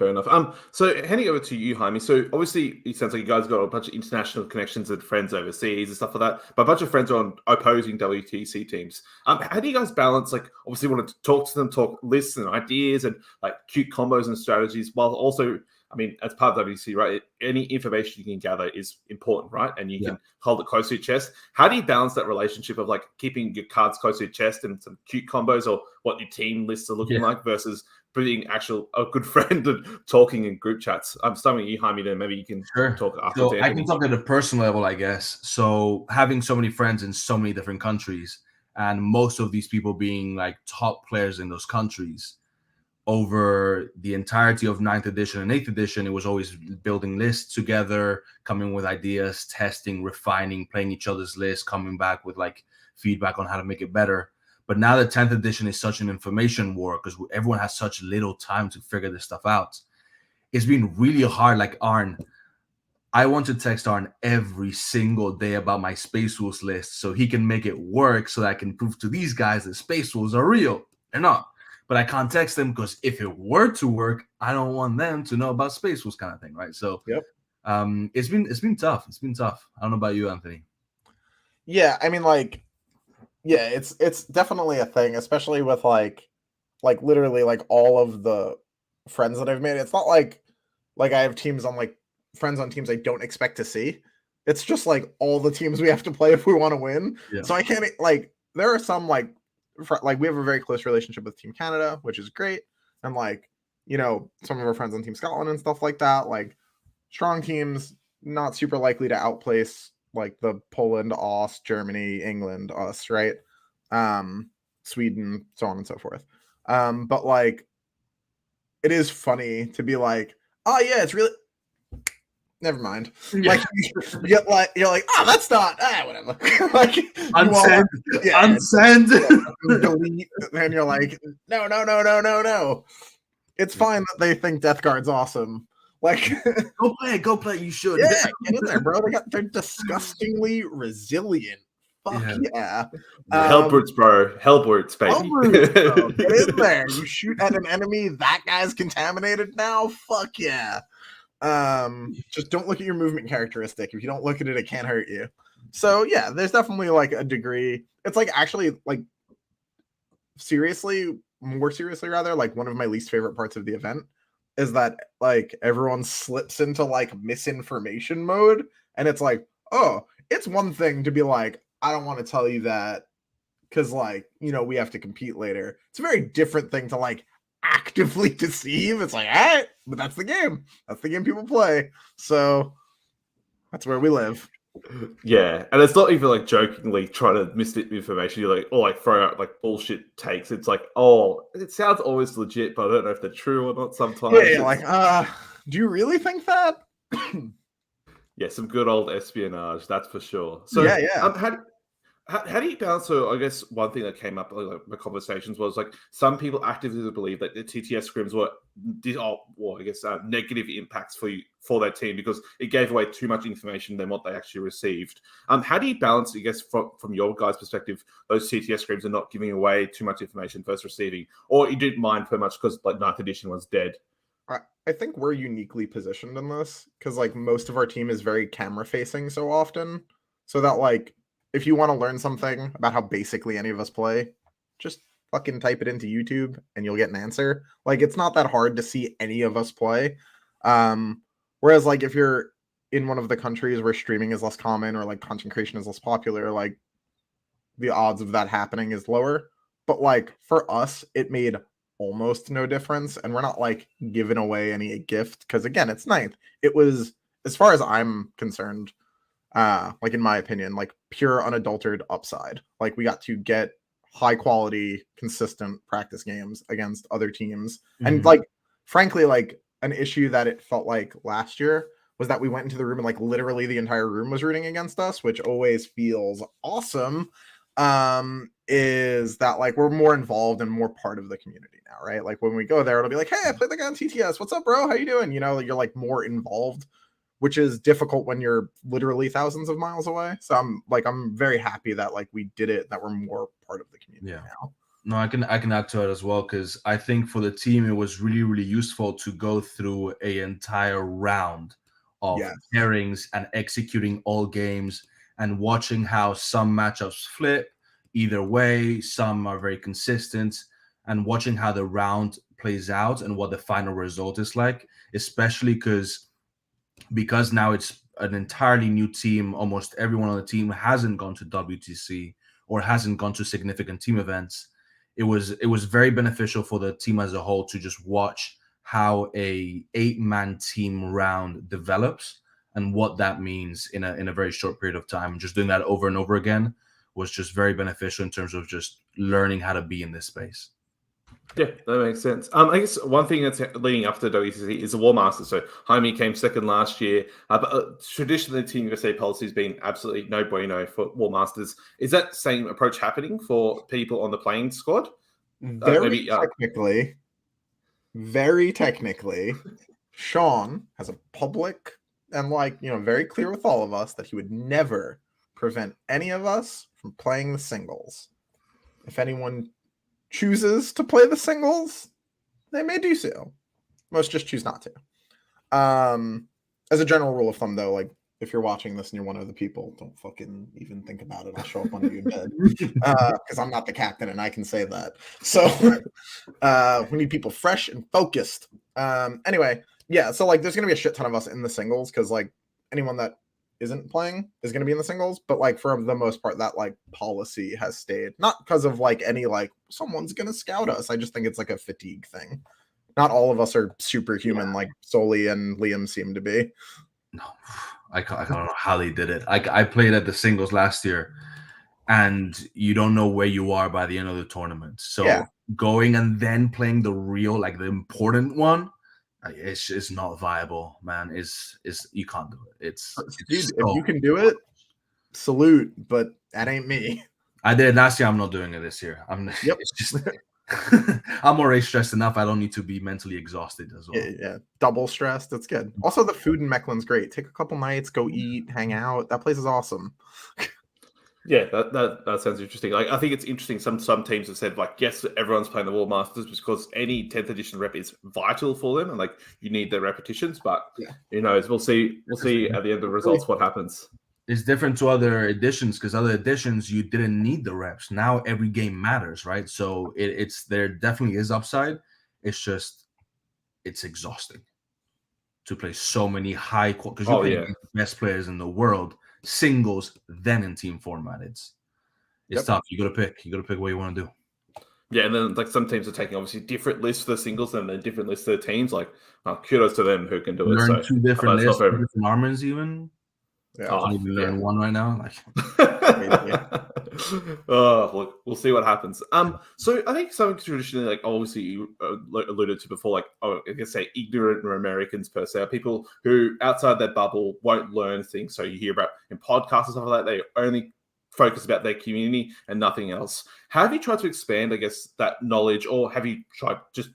Speaker 1: So handing over to you, Jaime. So obviously, it sounds like you guys got a bunch of international connections and friends overseas and stuff like that. But a bunch of friends are on opposing WTC teams. How do you guys balance? Like, obviously, want to talk to them, talk lists and ideas and like cute combos and strategies, while also, I mean, as part of WTC, right? Any information you can gather is important, right? And you can hold it close to your chest. How do you balance that relationship of like keeping your cards close to your chest and some cute combos, or what your team lists are looking like, versus being a good friend and talking in group chats? I'm starting with you, Jaime, then maybe you can talk after.
Speaker 3: So I can talk at a personal level, I guess. So having so many friends in so many different countries, and most of these people being like top players in those countries, over the entirety of 9th edition and 8th edition, it was always building lists together, coming with ideas, testing, refining, playing each other's lists, coming back with like feedback on how to make it better. But now that 10th edition is such an information war, because everyone has such little time to figure this stuff out, it's been really hard. Like, Arn, I want to text Arn every single day about my Space Wolves list so he can make it work so that I can prove to these guys that Space Wolves are real. They're not. But I can't text them because if it were to work, I don't want them to know about Space Wolves kind of thing, right? So
Speaker 2: Yep.
Speaker 3: It's been tough. It's been tough. I don't know about you, Anthony.
Speaker 2: Yeah, I mean, like, yeah, it's definitely a thing, especially with like literally like all of the friends that I've made. It's not like I have teams on like friends on teams I don't expect to see. It's just like all the teams we have to play if we want to win.
Speaker 3: Yeah.
Speaker 2: So I can't like there are some like we have a very close relationship with Team Canada, which is great, and like some of our friends on Team Scotland and stuff like that. Like strong teams, not super likely to outplace like the Poland, Aus, Germany, England, us, right? Sweden, so on and so forth. But like it is funny to be like, oh yeah, it's really never mind.
Speaker 3: Yeah.
Speaker 2: Like you're like, oh, that's not whatever. Like
Speaker 3: unsend, unsend.
Speaker 2: Delete, and you're like, no. It's fine that they think Death Guard's awesome. Like,
Speaker 3: go play. You should.
Speaker 2: Yeah, get in there, bro. They're disgustingly resilient. Fuck yeah.
Speaker 1: Hellbrutes, bro. Hellbrutes, baby.
Speaker 2: Hellbrutes, bro. Get in there. You shoot at an enemy, that guy's contaminated now. Fuck yeah. Just don't look at your movement characteristic. If you don't look at it, it can't hurt you. So yeah, there's definitely like a degree. It's like actually like more seriously rather, like one of my least favorite parts of the event is that like everyone slips into like misinformation mode, and it's like, oh, it's one thing to be like, I don't want to tell you that because like we have to compete later. It's a very different thing to like actively deceive. It's like, all right, but that's the game. That's the game people play. So that's where we live.
Speaker 1: Yeah, and it's not even like jokingly trying to mislead information. You're like, or like throw out like bullshit takes. It's like, oh, it sounds always legit, but I don't know if they're true or not. Sometimes,
Speaker 2: yeah, you're like, do you really think that?
Speaker 1: Yeah, some good old espionage, that's for sure. So,
Speaker 2: yeah.
Speaker 1: How do you balance? So, I guess one thing that came up like the conversations was like some people actively believe that the TTS scrims were, negative impacts for their team because it gave away too much information than what they actually received. How do you balance, I guess, from your guys' perspective, those TTS scrims are not giving away too much information versus receiving, or you didn't mind so much because like 9th edition was dead?
Speaker 2: I think we're uniquely positioned in this because like most of our team is very camera facing so often, so that like if you want to learn something about how basically any of us play, just fucking type it into YouTube and you'll get an answer. Like it's not that hard to see any of us play. Whereas like if you're in one of the countries where streaming is less common or like content creation is less popular, like the odds of that happening is lower. But like for us, it made almost no difference, and we're not like giving away any gift because again, it's 9th. It was, as far as I'm concerned, like in my opinion, like pure unadulterated upside. Like we got to get high quality, consistent practice games against other teams. And like frankly, like an issue that it felt like last year was that we went into the room and like literally the entire room was rooting against us, which always feels awesome. Is that like we're more involved and more part of the community now, right? Like when we go there, it'll be like, hey, I played the guy on TTS. What's up, bro? How you doing? You're like more involved, which is difficult when you're literally thousands of miles away. So I'm very happy that like we did it, that we're more part of the community now.
Speaker 3: No, I can add to it as well, because I think for the team it was really, really useful to go through an entire round of pairings and executing all games and watching how some matchups flip either way, some are very consistent, and watching how the round plays out and what the final result is like, especially because now it's an entirely new team. Almost everyone on the team hasn't gone to WTC or hasn't gone to significant team events. It was very beneficial for the team as a whole to just watch how a 8-man team round develops and what that means in a very short period of time. Just doing that over and over again was just very beneficial in terms of just learning how to be in this space.
Speaker 1: Yeah, that makes sense. I guess one thing that's leading up to WTC is the War Master. So Jaime came second last year, but traditionally Team USA policy has been absolutely no bueno for War Masters. Is that same approach happening for people on the playing squad?
Speaker 2: Very technically, Sean has a public and like, very clear with all of us that he would never prevent any of us from playing the singles. If anyone chooses to play the singles, they may do so. Most just choose not to. As a general rule of thumb, though, like if you're watching this and you're one of the people, don't fucking even think about it. I'll show up under your bed because I'm not the captain and I can say that. So we need people fresh and focused. Anyway, yeah. So like, there's gonna be a shit ton of us in the singles because like anyone that isn't playing is gonna be in the singles. But like for the most part, that like policy has stayed, not because of like any like someone's gonna scout us. I just think it's like a fatigue thing. Not all of us are superhuman like Soli and Liam seem to be.
Speaker 3: No, I don't know how they did it. I played at the singles last year, and you don't know where you are by the end of the tournament. So going and then playing the real, like the important one, it's not viable, man. It's you can't do it. It's
Speaker 2: dude, if you can do it, salute. But that ain't me.
Speaker 3: I did last year. I'm not doing it this year.
Speaker 2: Yep.
Speaker 3: It's just. I'm already stressed enough. I don't need to be mentally exhausted as well.
Speaker 2: Yeah, double stressed. That's good. Also, the food in Mecklen's great. Take a couple nights, go eat, hang out. That place is awesome.
Speaker 1: Yeah, that sounds interesting. Like, I think it's interesting. Some teams have said like, yes, everyone's playing the World Masters because any 10th edition rep is vital for them, and like you need their repetitions. But who knows? We'll see at the end of the results what happens.
Speaker 3: It's different to other editions because other editions you didn't need the reps. Now every game matters, right? So it's there definitely is upside. It's just it's exhausting to play so many high quality because you play the best players in the world, singles, then in team format. It's tough. You gotta pick what you want to do.
Speaker 1: Yeah, and then like some teams are taking obviously different lists for the singles and then different lists for the teams. Like kudos to them who can do it.
Speaker 3: Learn two different lists, different armors even. Yeah, I need to learn one right now.
Speaker 1: We'll see what happens. So I think something traditionally, like obviously you alluded to before, like I guess say ignorant Americans per se, people who outside their bubble won't learn things. So you hear about in podcasts and stuff like that, they only focus about their community and nothing else. How have you tried to expand, I guess, that knowledge, or have you tried just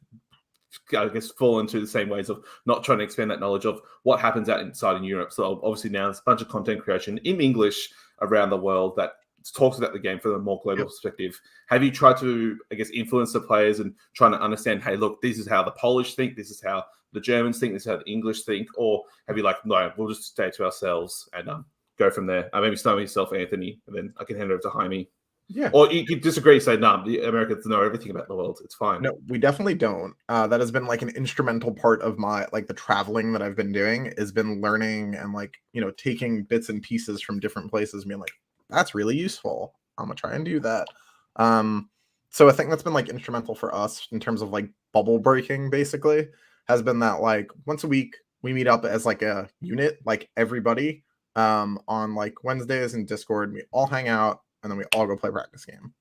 Speaker 1: fall into the same ways of not trying to expand that knowledge of what happens out inside in Europe? So obviously now there's a bunch of content creation in English around the world that talks about the game from a more global perspective. Have you tried to, I guess, influence the players and trying to understand, hey, look, this is how the Polish think, this is how the Germans think, this is how the English think? Or have you like, no, we'll just stay to ourselves and go from there? Maybe start with yourself, Anthony, and then I can hand it over to Jaime.
Speaker 2: Yeah.
Speaker 1: Or you could disagree, say, no, the Americans know everything about the world. It's fine.
Speaker 2: No, we definitely don't. That has been like an instrumental part of my, like the traveling that I've been doing has been learning and like, taking bits and pieces from different places and being like, that's really useful. I'm gonna try and do that. So I think that's been like instrumental for us in terms of like bubble breaking, basically, has been that like once a week we meet up as like a unit, like everybody, on like Wednesdays in Discord. We all hang out and then we all go play practice game.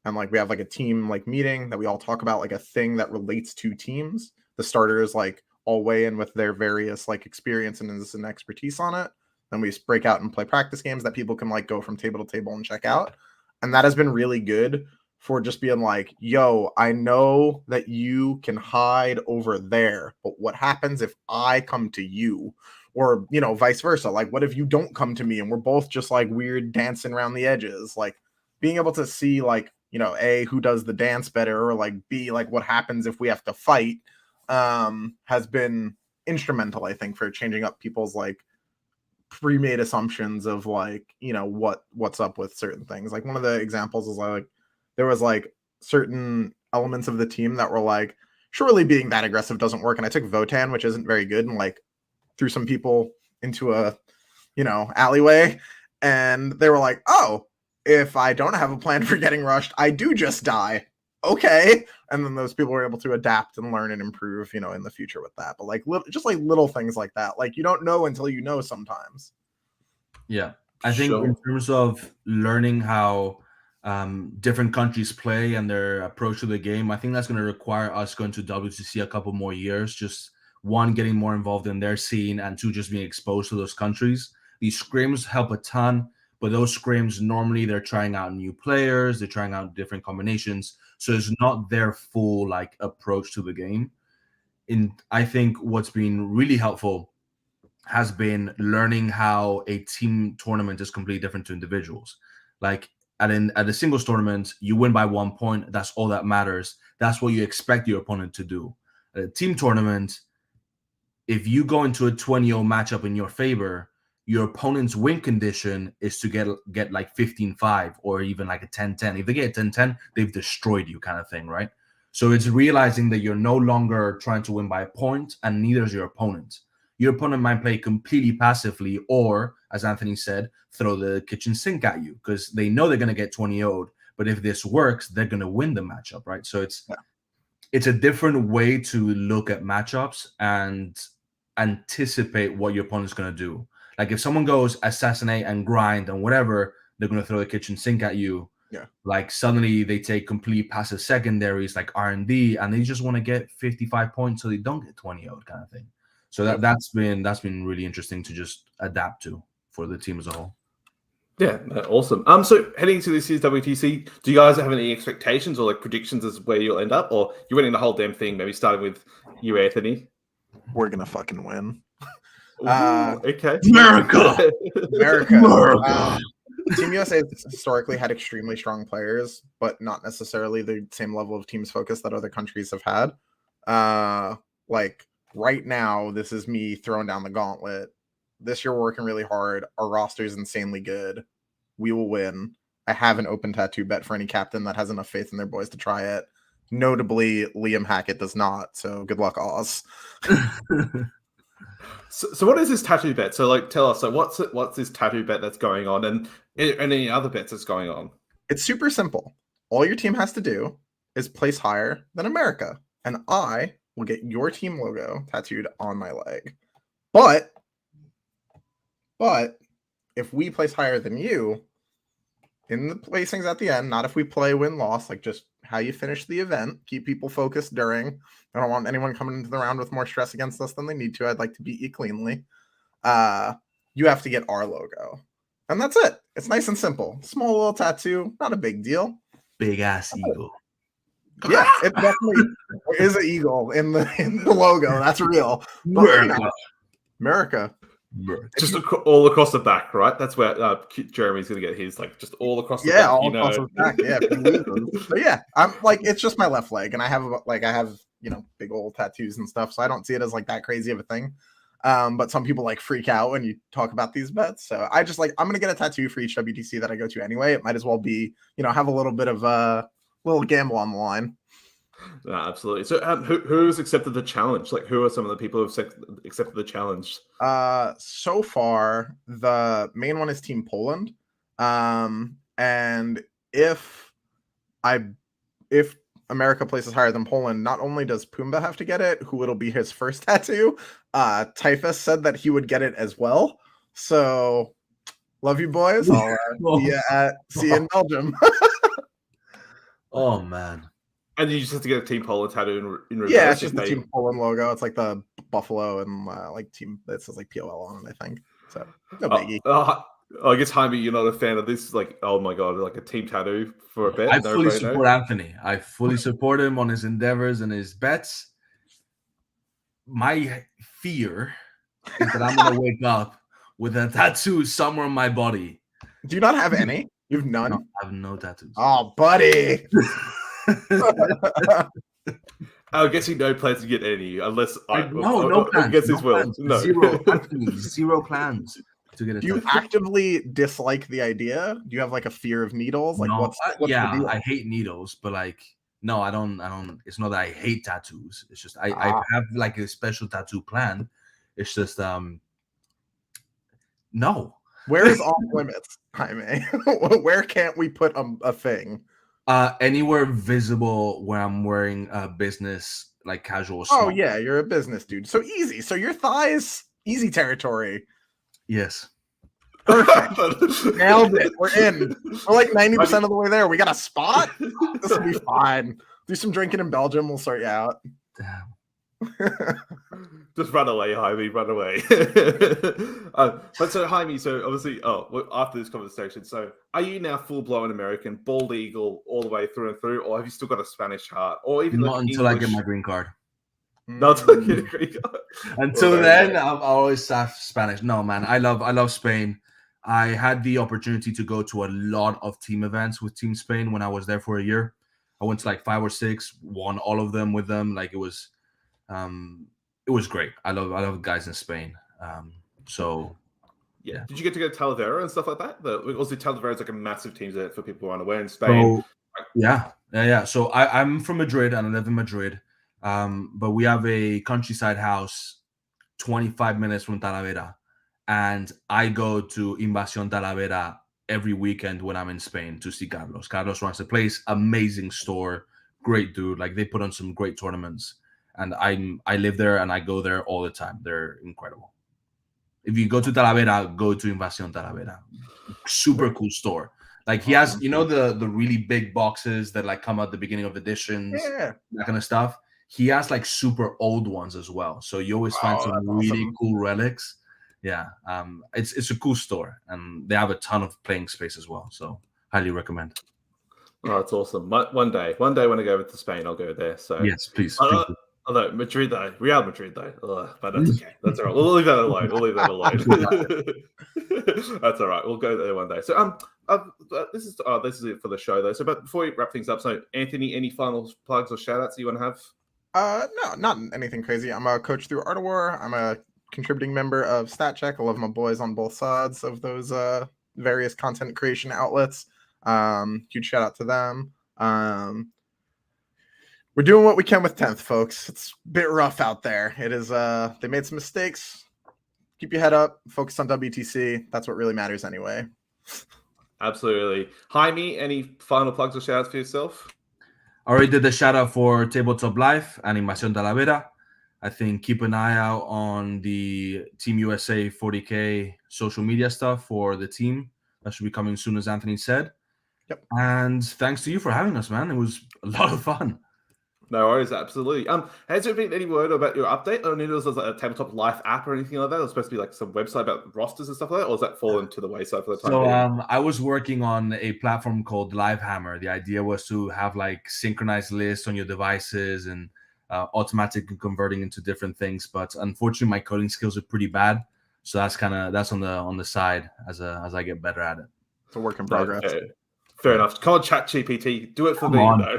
Speaker 2: And like we have like a team like meeting that we all talk about like a thing that relates to teams. The starters like all weigh in with their various like experience and expertise on it. Then we break out and play practice games that people can like go from table to table and check out. And that has been really good for just being like, yo, I know that you can hide over there, but what happens if I come to you? Or, vice versa. Like, what if you don't come to me and we're both just like weird dancing around the edges? Like being able to see like, A, who does the dance better, or like B, like what happens if we have to fight, has been instrumental, I think, for changing up people's like pre-made assumptions of like, what's up with certain things. Like one of the examples is like, there was like certain elements of the team that were like, surely being that aggressive doesn't work. And I took Votan, which isn't very good, and like threw some people into a, alleyway. And they were like, oh, if I don't have a plan for getting rushed, I do just die. Okay. And then those people were able to adapt and learn and improve, in the future with that. But like, just like little things like that. Like you don't know until you know sometimes.
Speaker 3: Yeah. I think in terms of learning how different countries play and their approach to the game, I think that's going to require us going to WTC a couple more years. Just one, getting more involved in their scene, and two, just being exposed to those countries. These scrims help a ton, but those scrims, normally they're trying out new players, they're trying out different combinations. So it's not their full like approach to the game. I think what's been really helpful has been learning how a team tournament is completely different to individuals. Like at a singles tournament, you win by 1 point. That's all that matters. That's what you expect your opponent to do. At a team tournament, if you go into a 20-0 matchup in your favor, your opponent's win condition is to get like 15-5 or even like a 10-10. If they get 10-10, they've destroyed you, kind of thing, right? So it's realizing that you're no longer trying to win by a point, and neither is your opponent. Your opponent might play completely passively, or, as Anthony said, throw the kitchen sink at you because they know they're going to get 20-0'd. But if this works, they're going to win the matchup, right? So it's a different way to look at matchups and anticipate what your opponent's going to do. Like if someone goes assassinate and grind and whatever, they're going to throw the kitchen sink at you.
Speaker 2: Yeah. Like
Speaker 3: suddenly they take complete passive secondaries like R&D, and they just want to get 55 points so they don't get 20-0 kind of thing. So that's been really interesting to just adapt to for the team as a whole.
Speaker 1: Yeah, awesome. So heading into this year's WTC, do you guys have any expectations or like predictions as where you'll end up, or you're winning the whole damn thing? Maybe starting with you, Anthony.
Speaker 2: We're gonna fucking win.
Speaker 1: Okay.
Speaker 3: America.
Speaker 2: Team USA has historically had extremely strong players, but not necessarily the same level of teams focus that other countries have had. Like right now, this is me throwing down the gauntlet. This year, we're working really hard. Our roster is insanely good. We will win. I have an open tattoo bet for any captain that has enough faith in their boys to try it. Notably, Liam Hackett does not. So good luck, Oz.
Speaker 1: So what is this tattoo bet? So like, tell us. So what's this tattoo bet that's going on, and any other bets that's going on?
Speaker 2: It's super simple. All your team has to do is place higher than America, and I will get your team logo tattooed on my leg. But if we place higher than you in the placings at the end, not if we play win-loss, like just how you finish the event, keep people focused during. I don't want anyone coming into the round with more stress against us than they need to. I'd like to beat you cleanly. You have to get our logo. And that's it. It's nice and simple. Small little tattoo, not a big deal.
Speaker 3: Big ass eagle.
Speaker 2: Yeah, it definitely is an eagle in the logo. That's real. America.
Speaker 1: Just all across the back, right? That's where Jeremy's going to get his, like, just all across the back.
Speaker 2: Yeah, all across the back. Yeah. But yeah, I'm like, it's just my left leg, and I have big old tattoos and stuff, so I don't see it as like that crazy of a thing. But some people like freak out when you talk about these bets. So I just I'm gonna get a tattoo for each WTC that I go to anyway. It might as well be, have a little bit of a little gamble on the line.
Speaker 1: Absolutely. So who's accepted the challenge? Like, who are some of the people who've accepted the challenge?
Speaker 2: So far, the main one is Team Poland. And if America places higher than Poland, not only does Pumbaa have to get it, who it'll be his first tattoo, Typhus said that he would get it as well. So love you, boys. I'll see you in Belgium.
Speaker 3: Oh man.
Speaker 1: And you just have to get a Team Poland tattoo in reverse.
Speaker 2: Yeah, it's just the Team Poland logo. It's like the buffalo and like team that says like POL on it, I think. So no biggie.
Speaker 1: I guess, Jaime, you're not a fan of this. Like, oh my god, like a team tattoo for a bet.
Speaker 3: I fully support Anthony. I fully support him on his endeavors and his bets. My fear is that I'm gonna wake up with a tattoo somewhere on my body.
Speaker 2: Do you not have any? You've none?
Speaker 3: No, I have no tattoos.
Speaker 2: Oh, buddy.
Speaker 1: I guess he no plans to get any, unless
Speaker 3: no plans.
Speaker 1: Against his will. No.
Speaker 3: Zero plans to get a
Speaker 2: tattoo. Do you actively dislike the idea? Do you have like a fear of needles? Like,
Speaker 3: no,
Speaker 2: what's the deal?
Speaker 3: I hate needles, but like, no, I don't. It's not that I hate tattoos. It's just I have like a special tattoo plan. It's just no.
Speaker 2: Where is off limits, Jaime? Where can't we put a thing?
Speaker 3: Anywhere visible where I'm wearing a business, like casual.
Speaker 2: Oh yeah, you're a business dude. So easy. So your thighs, easy territory.
Speaker 3: Yes.
Speaker 2: Perfect. Nailed it. We're in. We're like 90% of the way there. We got a spot. This will be fine. Do some drinking in Belgium. We'll sort you out.
Speaker 3: Damn.
Speaker 1: Just run away, Jaime. Run away. But so, Jaime, so obviously, after this conversation, so are you now full-blown American, bald eagle, all the way through and through, or have you still got a Spanish heart, or even
Speaker 3: not until English? I get my green card?
Speaker 1: No, it's like you agree.
Speaker 3: Until
Speaker 1: Well,
Speaker 3: then,
Speaker 1: very
Speaker 3: I always have Spanish. No, man, I love Spain. I had the opportunity to go to a lot of team events with Team Spain when I was there for a year. I went to like 5 or 6, won all of them with them. Like it was great. I love guys in Spain. So
Speaker 1: yeah. Did you get to go to Talavera and stuff like that? Also, Talavera is like a massive team event for people who aren't aware in Spain.
Speaker 3: So, yeah. So I'm from Madrid and I live in Madrid. But we have a countryside house 25 minutes from Talavera. And I go to Invasión Talavera every weekend when I'm in Spain to see Carlos. Carlos runs the place, amazing store, great dude. Like they put on some great tournaments. And I live there and I go there all the time. They're incredible. If you go to Talavera, go to Invasión Talavera. Super cool store. Like he has, the really big boxes that like come at the beginning of editions, that kind of stuff. He has like super old ones as well. So you always find some really cool relics. Yeah. It's a cool store and they have a ton of playing space as well. So highly recommend.
Speaker 1: Oh, that's awesome. One day when I go over to Spain, I'll go there. So
Speaker 3: yes, please.
Speaker 1: Although Madrid though, Real Madrid though, but that's okay. That's all right. We'll leave that alone. That's all right. We'll go there one day. So this is it for the show though. So, but before we wrap things up, so Anthony, any final plugs or shout outs you want to have?
Speaker 2: No, not anything crazy. I'm a coach through Art of War. I'm a contributing member of Stat Check. I love my boys on both sides of those various content creation outlets. Huge shout out to them. We're doing what we can with 10th, folks. It's a bit rough out there. It is. They made some mistakes. Keep your head up. Focus on WTC. That's what really matters anyway.
Speaker 1: Absolutely. Jaime, any final plugs or shout outs for yourself?
Speaker 3: I already did the shout out for Tabletop Life and Invasión Talavera. I think keep an eye out on the Team USA 40K social media stuff for the team. That should be coming soon, as Anthony said.
Speaker 2: Yep.
Speaker 3: And thanks to you for having us, man. It was a lot of fun.
Speaker 1: No worries, absolutely. Has there been any word about your update? I knew there was like a Tabletop Life app or anything like that. It was supposed to be like some website about rosters and stuff like that, or has that fallen to the wayside for the time being?
Speaker 3: I was working on a platform called Livehammer. The idea was to have like synchronized lists on your devices and automatically converting into different things. But unfortunately, my coding skills are pretty bad, so that's on the side as I get better at it.
Speaker 2: It's a work in progress.
Speaker 1: Okay. Fair enough. Call ChatGPT. Do it for me, though.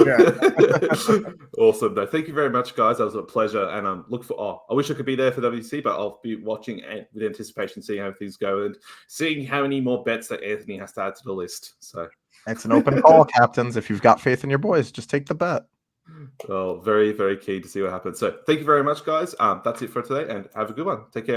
Speaker 2: Yeah.
Speaker 1: Awesome. No, thank you very much, guys. That was a pleasure. And I wish I could be there for WTC, but I'll be watching with anticipation, seeing how things go and seeing how many more bets that Anthony has to add to the list. So
Speaker 2: it's an open call, captains. If you've got faith in your boys, just take the bet.
Speaker 1: Well, very, very keen to see what happens. So thank you very much, guys. That's it for today, and have a good one. Take care.